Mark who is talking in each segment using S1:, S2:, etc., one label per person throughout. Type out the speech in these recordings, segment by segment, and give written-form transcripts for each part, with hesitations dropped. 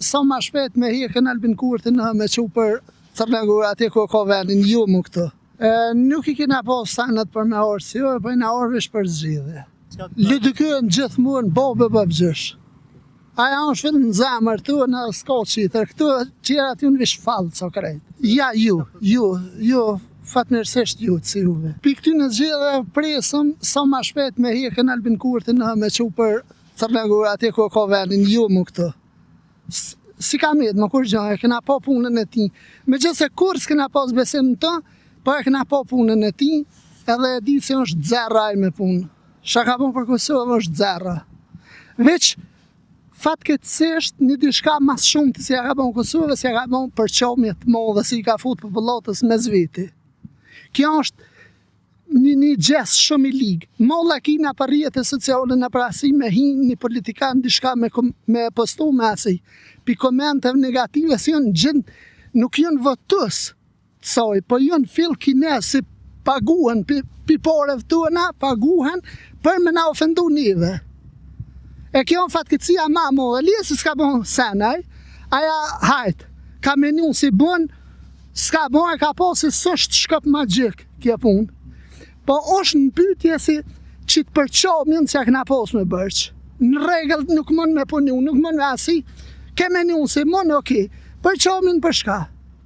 S1: sa ma shpejt me hekën Albin Kurtin me që për Thërlengur atje ku ka vendin ju mu këtu. Nuk i kena pas sanat për me orë si jo, për na orë vesh për zgjidhje. Ludikën gjithmonë bobe bëbgjësh. Aja është vetëm në zemër tu në s'ka qitër, këtu qera t'ju në vish falë co krejt. Ja ju, fatmirësisht ju të si juve. Pi këty në zgjidhje presëm sa ma shpejt me hekën Albin Kurtin me që për Thërlengur atje ku ka vendin ju mu këtu. Si ka med, më kur gjë, e kena pa punën e ti. Me gjithë se kur s'kena pas besim në të, po e kena pa punën e ti, edhe e di se është dzerra e me punë. Shka ka punë për Kosovë është dzerra. Veç, fatkeqësisht një dishka mas shumë të si ka punë Kosovë, si ka punë për qomjet modhe, si ka fut popullatës me zveti. Kjo është një gjestë shumë i ligë. Molla kina për rrjetë sociale në prasi me hinë një politikan dishka me postu me asi. Pi komente negative si janë gjendë, nuk janë votus të soj, po janë fill kines si paguhen, pi parev tona paguhen për me na ofendu nive. E kjo në fatkecia ma modhe, lije se s'ka bon senaj, aja hajt, ka menu si bon, s'ka bon e ka po se s'është shkop magjik kje punë. Po është në pytje si që të përqomjen që këna pos me bërq. Në regëll nuk mund me punu, nuk mund me asi, ke menu si mund okej, përqomjen për shka.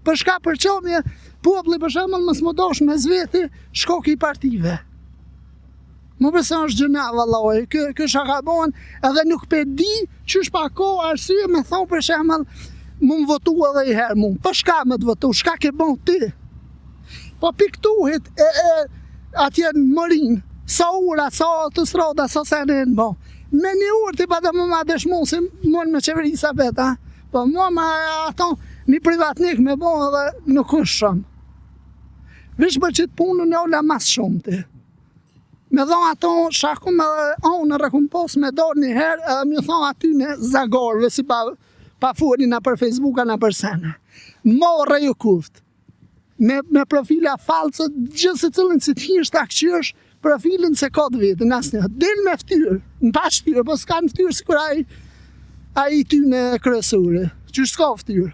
S1: Për shka përqomje, popli për shemëll mës më dosh me zveti shkoki i partive. Më përse është gjëna valloj, kë shaka bon, edhe nuk pe di që shpa ko arsye me thonë për shemëll më votu edhe i herë mu. Për shka me të votu, shka ke bon ti? Po piktuhit atje në Morin, sa ura, sa autostrada, sa senin, bo. Me një urë ti pa të më ma dëshmu, si mund me qeverisa beta, po mua ma ato një privatnik me bo edhe nuk është shumë. Vish për qitë punën e ola mas shumë ti. Me dhonë ato shakum edhe onë në rekumpos me dorë një herë, edhe mi thonë aty në zagorve, si pa furin në për Facebooka në për sene. Morë ju kuft. Me profila falcët, gjithë se cilën si t'hi është akqyësh, profilin se ka të vetë, në asë një, del me ftyrë, në pa shtyrë, po s'ka në ftyrë si kur a i ty në kryesure, që s'ka ftyrë.